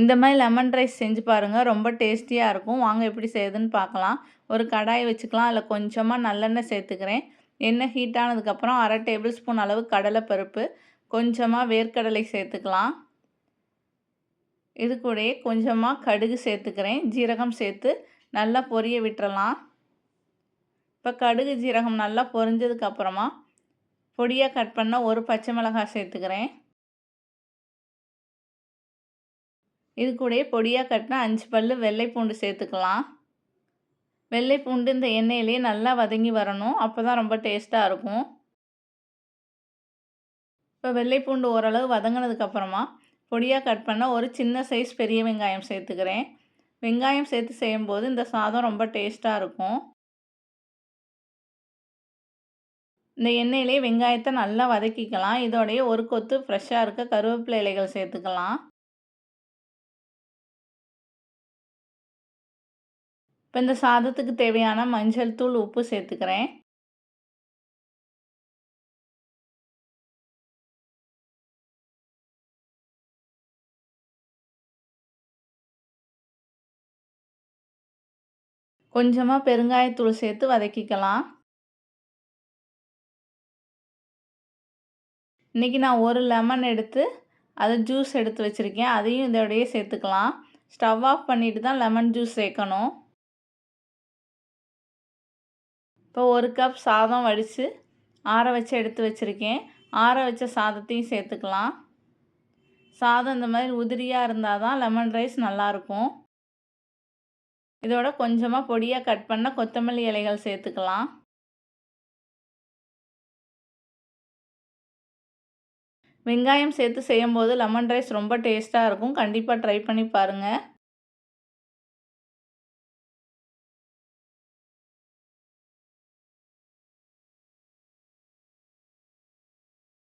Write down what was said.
இந்த மாதிரி lemon rice செஞ்சு பாருங்கள், ரொம்ப டேஸ்டியாக இருக்கும். வாங்க எப்படி செய்யுதுன்னு பார்க்கலாம். ஒரு கடாய் வச்சுக்கலாம். அதில் கொஞ்சமாக நல்லெண்ணெய் சேர்த்துக்கிறேன். எண்ணெய் ஹீட் ஆனதுக்கப்புறம் 1/2 டேபிள் ஸ்பூன் அளவு கடலைப்பருப்பு, கொஞ்சமாக வேர்க்கடலை சேர்த்துக்கலாம். இது கூடயே கொஞ்சமாக கடுகு சேர்த்துக்கிறேன். ஜீரகம் சேர்த்து நல்லா பொரிய விட்டுறலாம். இப்போ கடுகு ஜீரகம் நல்லா பொரிஞ்சதுக்கப்புறமா பொடியாக கட் பண்ண ஒரு பச்சை மிளகாய் சேர்த்துக்கிறேன். இது கூடயே பொடியாக கட்டின 5 பல்லு வெள்ளை பூண்டு சேர்த்துக்கலாம். வெள்ளை பூண்டு இந்த எண்ணெயிலே நல்லா வதங்கி வரணும். அப்போ தான் ரொம்ப டேஸ்ட்டாக இருக்கும். இப்போ வெள்ளை பூண்டு ஓரளவு வதங்கினதுக்கப்புறமா பொடியாக கட் பண்ண ஒரு சின்ன சைஸ் பெரிய வெங்காயம் சேர்த்துக்கிறேன். வெங்காயம் சேர்த்து செய்யும்போது இந்த சாதம் ரொம்ப டேஸ்ட்டாக இருக்கும். இந்த எண்ணெயிலே வெங்காயத்தை நல்லா வதக்கிக்கலாம். இதோடைய ஒரு கொத்து ஃப்ரெஷ்ஷாக இருக்க கருவேப்பிலை இலைகள் சேர்த்துக்கலாம். இப்போ இந்த சாதத்துக்கு தேவையான மஞ்சள் தூள், உப்பு சேர்த்துக்கிறேன். கொஞ்சமாக பெருங்காயத்தூள் சேர்த்து வதக்கிக்கலாம். இன்றைக்கி நான் ஒரு லெமன் எடுத்து அதை ஜூஸ் எடுத்து வச்சுருக்கேன். அதையும் இதோடையே சேர்த்துக்கலாம். ஸ்டவ் ஆஃப் பண்ணிவிட்டு தான் லெமன் ஜூஸ் சேர்க்கணும். இப்போ ஒரு கப் சாதம் வடித்து ஆற வச்சு எடுத்து வச்சுருக்கேன். ஆற வச்ச சாதத்தையும் சேர்த்துக்கலாம். சாதம் இந்த மாதிரி உதிரியாக இருந்தால் தான் லெமன் ரைஸ் நல்லாயிருக்கும். இதோட கொஞ்சமாக பொடியாக கட் பண்ண கொத்தமல்லி இலைகள் சேர்த்துக்கலாம். வெங்காயம் சேர்த்து செய்யும்போது லெமன் ரைஸ் ரொம்ப டேஸ்ட்டாக இருக்கும். கண்டிப்பாக ட்ரை பண்ணி பாருங்கள்.